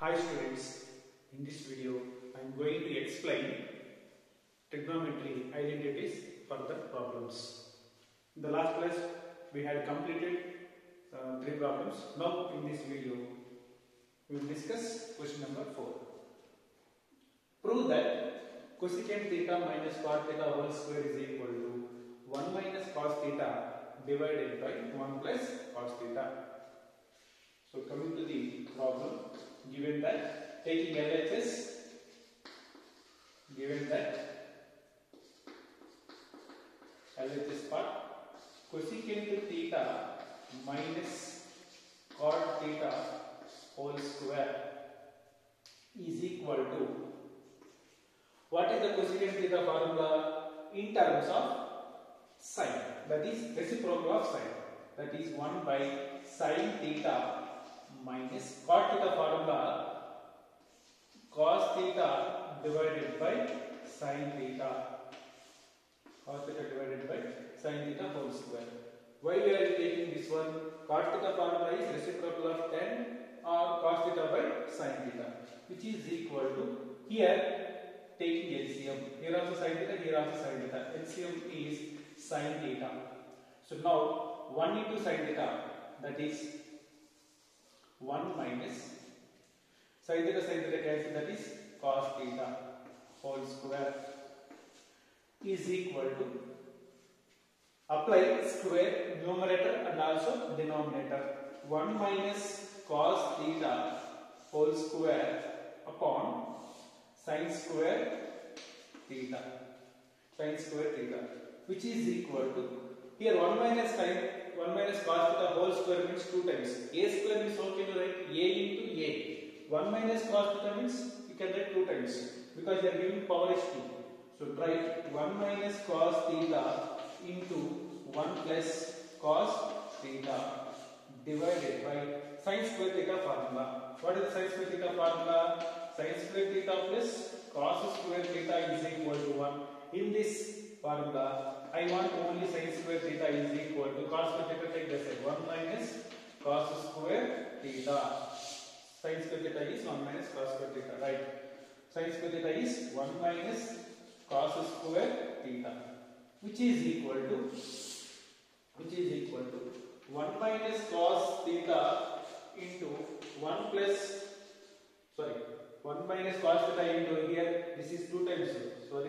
Hi students, in this video I am going to explain trigonometry identities for the problems. In the last class we had completed 3 problems. Now in this video we will discuss question number 4. Prove that cosecant theta minus cot theta whole square is equal to 1 minus cos theta divided by 1 plus cos theta. So coming to the problem, given that taking LHS, part, cosecant theta minus cot theta whole square is equal to, what is the cosecant theta formula in terms of sine, that is reciprocal of sine, that is 1 by sine theta minus cot theta formula cos theta divided by sine theta, cos theta divided by sine theta whole square. Why we are taking this one? Cot theta formula is reciprocal of tan or cos theta by sine theta, which is equal to, here taking LCM, here also sine theta, here also sine theta, LCM is sine theta. So now 1 into sine theta, that is 1 minus sine theta cancel, that is cos theta whole square is equal to, apply square numerator and also denominator, 1 minus cos theta whole square upon sine square theta, which is equal to, here 1 minus cos theta whole square means 2 times. A square means how can you write? A into A. 1 minus cos theta means you can write 2 times because they are giving power is 2. So write 1 minus cos theta into 1 plus cos theta divided by sin square theta formula. What is the sin square theta formula? Sin square theta plus cos square theta is equal to 1. In this formula, I want only sin square theta is equal to cos square theta, take the side, 1 minus cos square theta. Sin square theta is 1 minus cos square theta, right? Sin square theta is 1 minus cos square theta, which is equal to 1 minus cos theta into 1 minus cos theta into, here this is 2 times,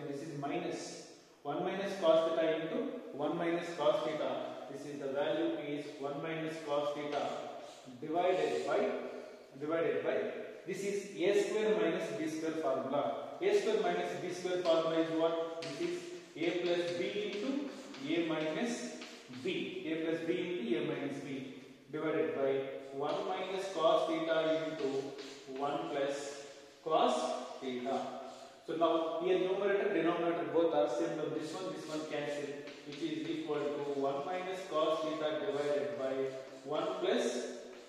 this is minus 1 minus cos theta into 1 minus cos theta, this is the value is 1 minus cos theta divided by, this is a square minus b square formula. A square minus b square formula is what? This is a plus b into a minus b, divided by 1 minus cos theta into 1 plus cos theta. So now here numerator denominator both are same, so this one cancel, which is equal to 1 minus cos theta divided by 1 plus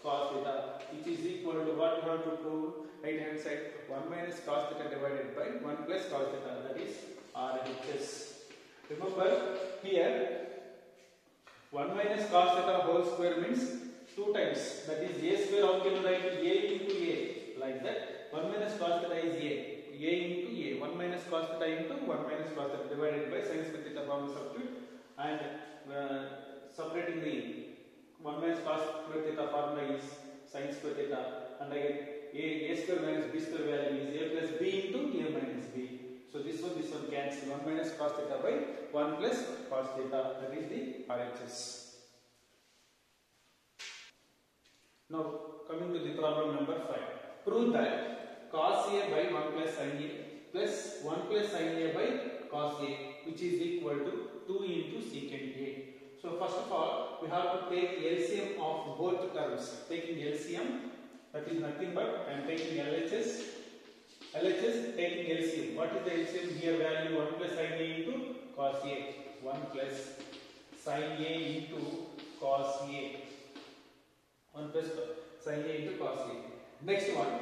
cos theta, which is equal to, what we have to prove? Right hand side, 1 minus cos theta divided by 1 plus cos theta, that is RHS. Remember here 1 minus cos theta whole square means 2 times, that is a square, how can you write? A into A, like that. 1 minus cos theta is A into A, 1 minus cos theta into 1 minus cos theta divided by sin square theta formula substitute, and separating the 1 minus cos square theta formula is sin square theta, and again a square minus b square value is a plus b into a minus b. So this one cancel, 1 minus cos theta by 1 plus cos theta, that is the RHS. Now coming to the problem number 5. Prove that cos a by 1 plus sin a plus 1 plus sin a by cos a, which is equal to 2 into secant a. So first of all, we have to take LCM of both terms. Taking LCM, that is nothing but I am taking LHS, taking LCM. What is the LCM? Here value 1 plus sin a into cos a, 1 plus sin a into cos a, 1 plus sin a into cos a. Next one,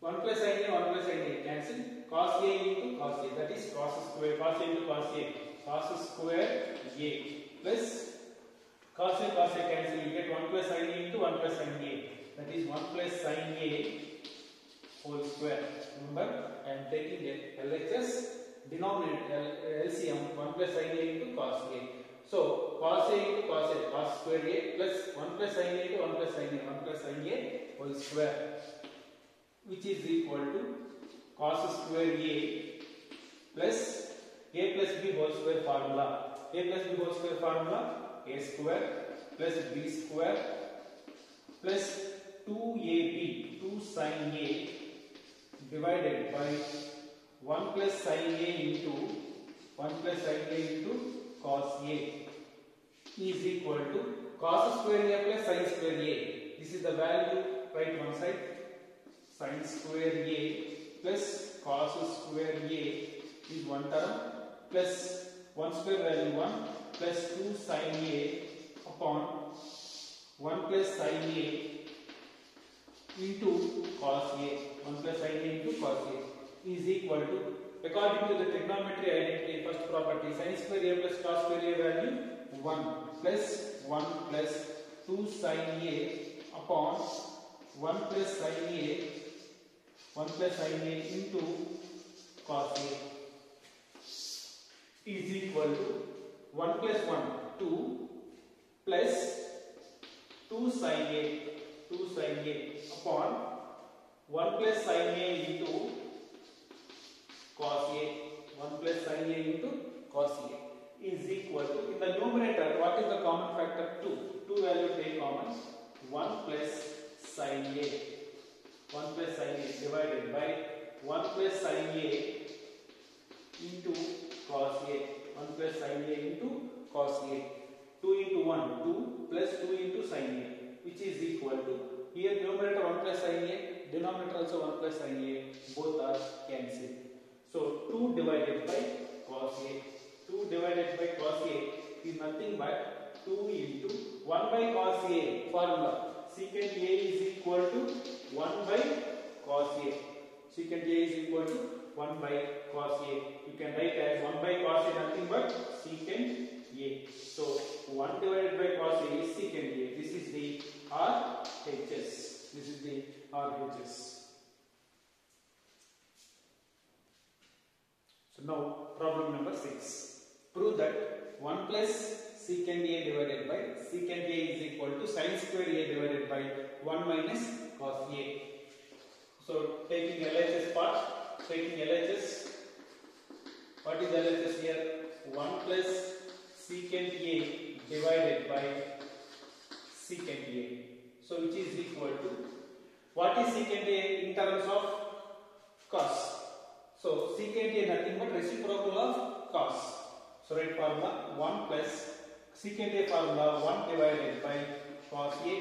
1 plus sin a cancel, cos a into cos a, that is cos square, cos a into cos a, cos square a plus cos a cancel, you get 1 plus sin a into 1 plus sin a, that is 1 plus sin a whole square. Remember, I am taking a LHS denominator LCM 1 plus sin A into cos A. So cos A into cos A, cos square A plus 1 plus sin A into 1 plus sin A, 1 plus sin A whole square, which is equal to cos square A plus A plus B whole square formula. A plus B whole square formula, A square plus B square plus 2AB, 2 sin A divided by 1 plus sin A into 1 plus sin A into cos A is equal to cos square A plus sin square A. This is the value, write one side, sin square A plus cos square A is one term plus 1 square value 1 plus 2 sin A upon 1 plus sin A into cos A, 1 plus sin A into cos A is equal to, according to the trigonometry identity first property, sin square A plus cos square A value 1 plus 1 plus 2 sin A upon 1 plus sin A, 1 plus sin A into cos A is equal to 1 plus 1, 2 plus 2 sin A, 2 sin A upon 1 plus sin A into cos A, 1 plus sin A into cos A is equal to, in the numerator, what is the common factor? 2. 2 value take common, 1 plus sin A, 1 plus sin A divided by 1 plus sin A into cos A, 1 plus sin A into cos A. 2 into 1, 2 plus 2 into sin A, which is equal to, here numerator 1 plus sin A, denominator also 1 plus sin A, both are cancelled. So 2 divided by cos A, 2 divided by cos A is nothing but 2 into 1 by cos A formula. Secant A is equal to 1 by cos A. Secant A is equal to 1 by cos A. You can write as 1 by cos A nothing but secant A. So 1 divided by cos A is secant A. This is the RHS. This is the RHS. So now problem number 6. Prove that 1 plus secant A divided by secant A is equal to sin square A divided by 1 minus cos A. So taking LHS part, taking LHS, what is LHS here? 1 plus secant A divided by secant A. So which is equal to, what is secant A in terms of cos? So secant A nothing but reciprocal of cos. So write formula 1 plus secant A formula 1 divided by cos A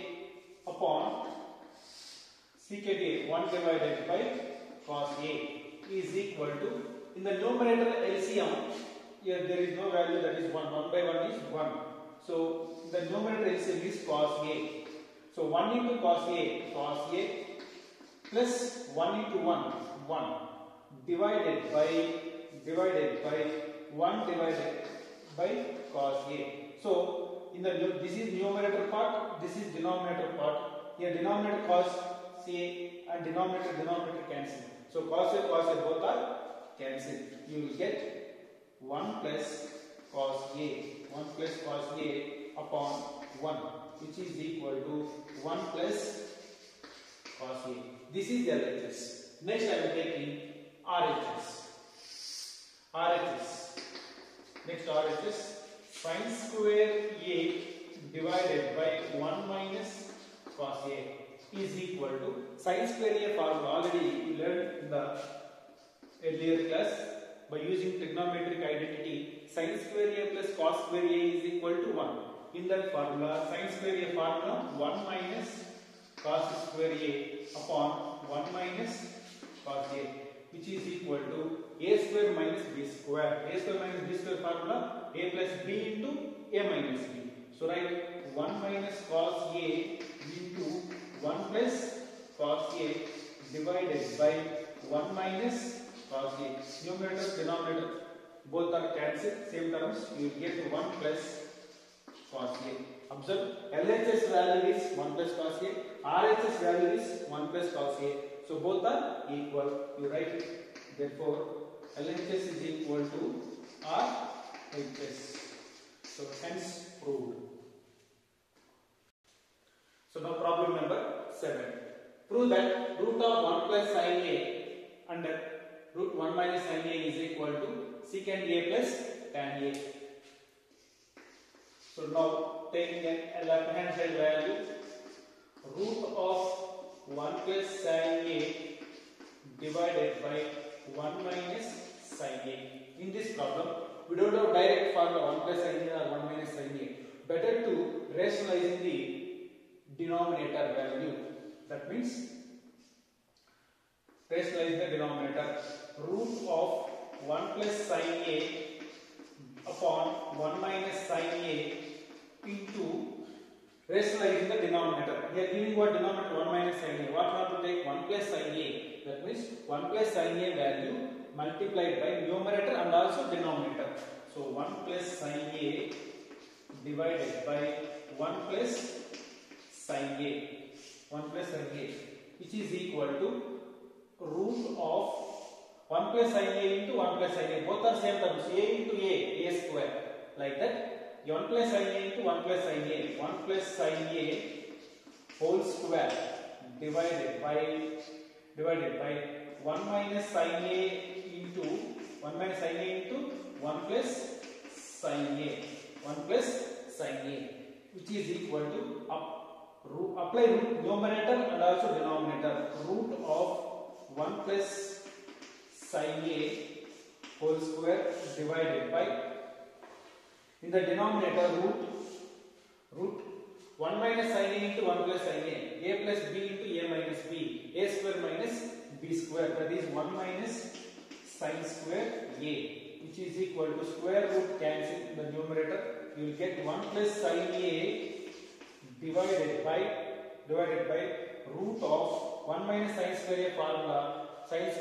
upon secant A 1 divided by cos A is equal to, in the numerator LCM, here there is no value, that is 1. 1 by 1 is 1. So the numerator LCM is cos A. So 1 into cos A plus 1 into 1, 1 divided by 1 divided by cos A. So in the, this is numerator part, this is denominator part. Here denominator cos A and denominator cancel. So cos A both are cancelled. You will get 1 plus cos A, 1 plus cos A upon 1, which is equal to 1 plus cos A. This is LHS. Next I am taking RHS. Next RHS, sin square A divided by 1 minus cos A is equal to, sin square A formula already you learned in the earlier class by using trigonometric identity. Sin square A plus cos square A is equal to 1. In that formula, sin square A formula 1 minus cos square A upon 1 minus cos A, which is equal to A square minus B square. A square minus B square formula A plus B into A minus B. So write 1 minus cos A into 1 plus cos A divided by 1 minus cos A. Numerator, denominator both are cancelled, same terms, you will get 1 plus cos A. Observe, LHS value is 1 plus cos A, RHS value is 1 plus cos A. So both are equal. You write it. Therefore, LHS is equal to RHS. So hence proved. So now problem number 7. Prove that root of 1 plus sin A under root 1 minus sin A is equal to secant A plus tan A. So now taking a left hand side value, root of 1 plus sin A divided by 1 minus sin A. In this problem, we don't have direct formula 1 plus sin A or 1 minus sin A. Better to rationalize the denominator value. That means rationalize the denominator. Root of 1 plus sin A upon 1 minus sin A into rationalizing the denominator. We are giving what denominator 1 minus sin A. What not to take 1 plus sin A. That means 1 plus sin A value multiplied by numerator and also denominator. So 1 plus sin A divided by 1 plus sin A. 1 plus sin A, which is equal to root of 1 plus sin A into 1 plus sin A. Both are same terms. A into A square. Like that. 1 plus sin A into 1 plus sin A. 1 plus sin A whole square divided by 1 minus sin A into 1 minus sin A into 1 plus sin A. 1 plus sin A, which is equal to apply root numerator and also denominator. Root of 1 plus sin A whole square divided by, in the denominator, root 1 minus sin A into 1 plus sin A plus B into A minus B, A square minus B square, that is 1 minus sin square A, which is equal to square root cancel in the numerator. You will get 1 plus sin A divided by root of 1 minus sin square A formula, sin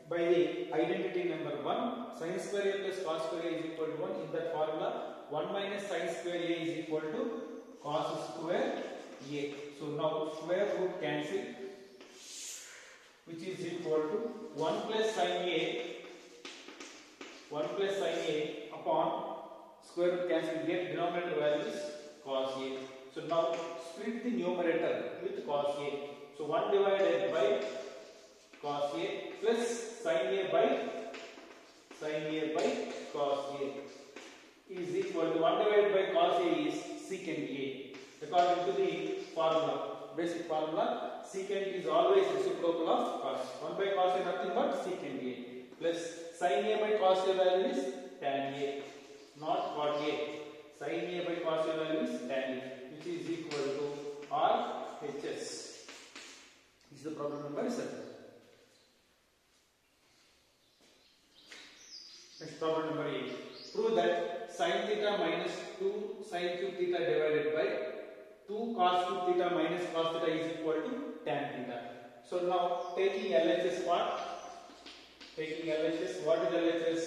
by the identity number 1, sin square A plus cos square A is equal to 1. In that formula, 1 minus sin square A is equal to cos square A. So now square root cancel, which is equal to 1 plus sin A upon square root cancel, get denominator values cos A. So now split the numerator with cos A. So 1 divided by cos A plus sin A by cos A is equal to 1 divided by cos A is secant A. According to the formula, basic formula, secant is always reciprocal of cos. 1 by cos A nothing but secant A plus sin A by cos A value is tan A, not cot A. Sin A by cos A value is tan A, which is equal to RHS. This is the problem number 7. Next problem number 8. Prove that sin theta minus 2 sin cube theta divided by 2 cos cube theta minus cos theta is equal to tan theta. So now taking LHS part, what is LHS?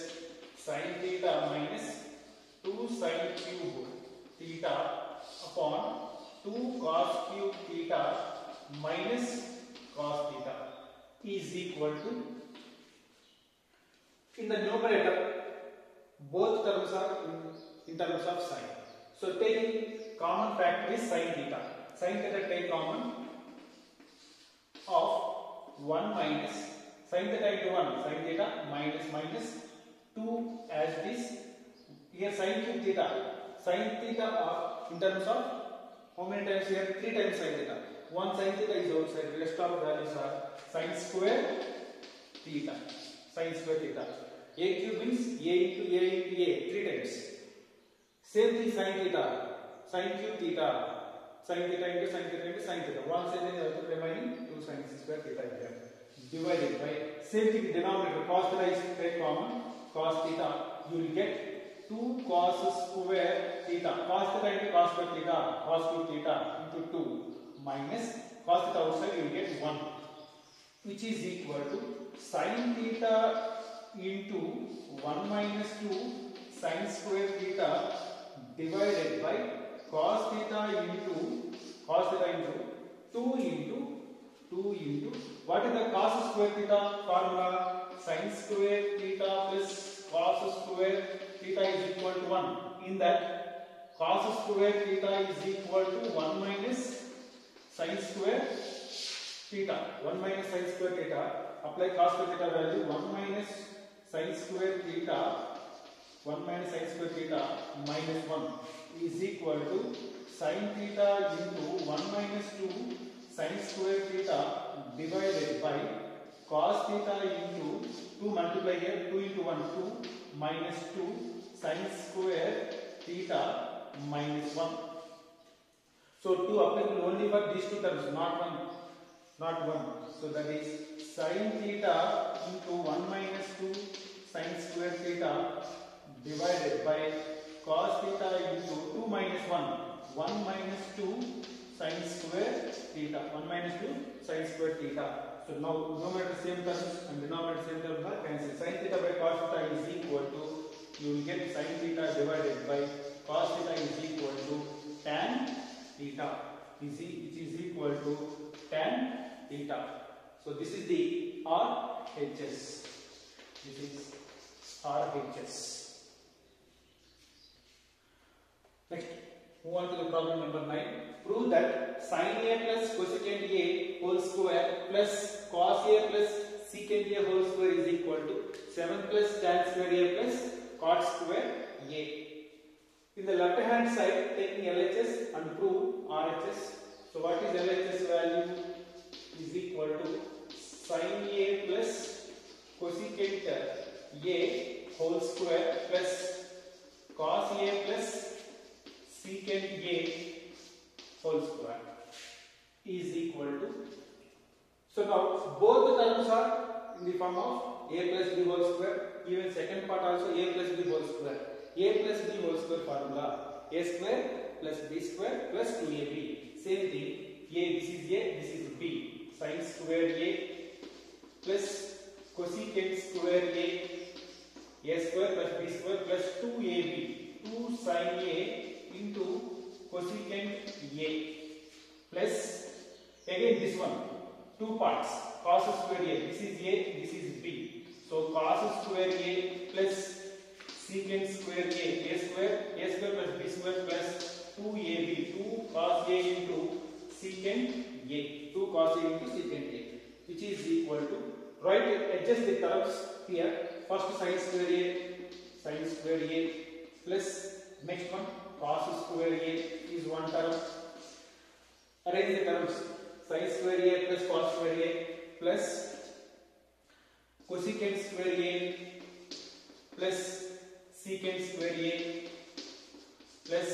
Sin theta minus 2 sin cube theta upon 2 cos cube theta minus cos theta is equal to, in the numerator both terms are in terms of sin. So taking common factor is sin theta. Sin theta take common of 1 minus sin theta into 1, sin theta minus 2 as this. Here sin cube theta, are in terms of how many times here? 3 times sin theta. 1 sin theta is outside. Rest of values are sin square theta. A cube means A into A 3 times. Same thing sin theta, sin cube theta, sin theta into sin theta into sin theta. 1 side is remaining 2 sin square theta here. Divided by same thing denominator cos theta is take common, cos theta. You will get 2 cos square theta, cos theta into cos square theta, cos cube theta into 2 minus cos theta outside you will get 1, which is equal to sin theta into 1 minus 2 sin square theta divided by cos theta into 2 into 2 2 into, what is the cos square theta formula? Sin square theta plus cos square theta is equal to 1. In that, cos square theta is equal to 1 minus sin square theta. 1 minus sin square theta. Apply cos square theta value. 1 minus sin square theta. 1 minus sin square theta minus 1 is equal to sin theta into 1 minus 2 sin square theta divided by cos theta into 2 multiply here 2 into 1 2 minus 2 sin square theta minus 1. So 2 applicable only for these two terms, not 1. So that is sin theta into 1 minus 2 sin square theta divided by cos theta into 2 minus 1 minus 2 sin square theta. 1 minus 2 sin square theta. So now numerator same terms and denominator same terms are cancelled. Sin theta by cos theta is equal to, you will get sin theta divided by cos theta is equal to tan theta, which is equal to tan theta. So this is the RHS. This is RHS. Next, move on to the problem number 9. Prove that sin A plus cosecant A whole square plus cos A plus secant A whole square is equal to 7 plus tan square A plus cot square A. In the left hand side, taking LHS and prove RHS. So what is LHS value? Is equal to sin A plus cosecant A whole square plus cos A plus secant A whole square is equal to. So now both the terms are in the form of A plus B whole square. Even second part also A plus B whole square. A plus B whole square formula, A square plus B square plus 2AB. Same thing, A, this is A, this is B. Sin square A plus cosecant square A square plus B square plus 2AB. 2 sin A into cosecant A plus, again this one, two parts, cos square A, this is A, this is B. So cos square A plus secant square A square plus B square plus 2AB, 2 cos A into secant A, 2 cos A into secant A, which is equal to, adjust the terms here. First sin square A plus next one cos square A is one term. Arrange the terms. Sin square A plus cos square A plus cosecant square A plus secant square A plus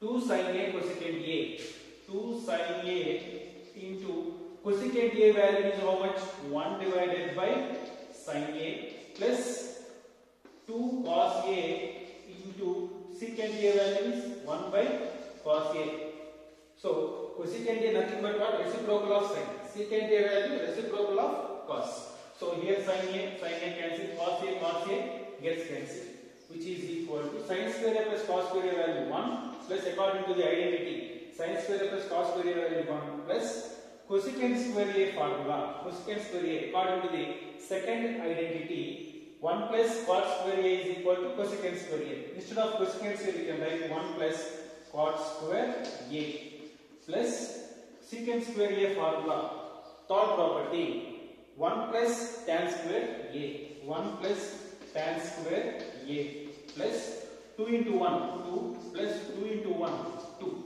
2 sin A cosecant A. 2 sin A into cosecant A value is how much? 1 divided by sin A plus 2 cos A into secant A value is 1 by cos A. So cosecant A nothing but what? Reciprocal of sin. Secant A value reciprocal of cos. So here sin A cancel, cos A gets cancelled, which is equal to sin square A plus cos square A value 1 plus, according to the identity, sin square A plus cos square A value 1 plus cosecant square A formula. Cosecant square A, according to the second identity, 1 plus cot square A is equal to cosecant square A. Instead of cosecant square, we can write 1 plus cot square A plus secant square A formula. Third property, 1 plus tan square A. 1 plus tan square A plus 2 into 1, 2 plus 2 into 1, 2,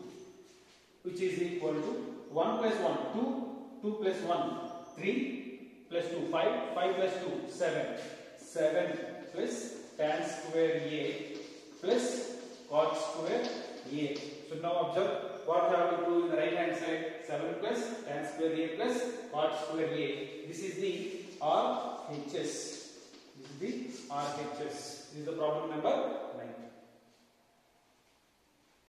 which is equal to 1 plus 1, 2, 2 plus 1, 3, plus 2, 5, 5 plus 2, 7, 7 plus tan square A plus cot square A. So now observe what we have to do in the right hand side, 7 plus tan square A plus cot square A. This is the RHS. This is the RHS. This is the problem number 9.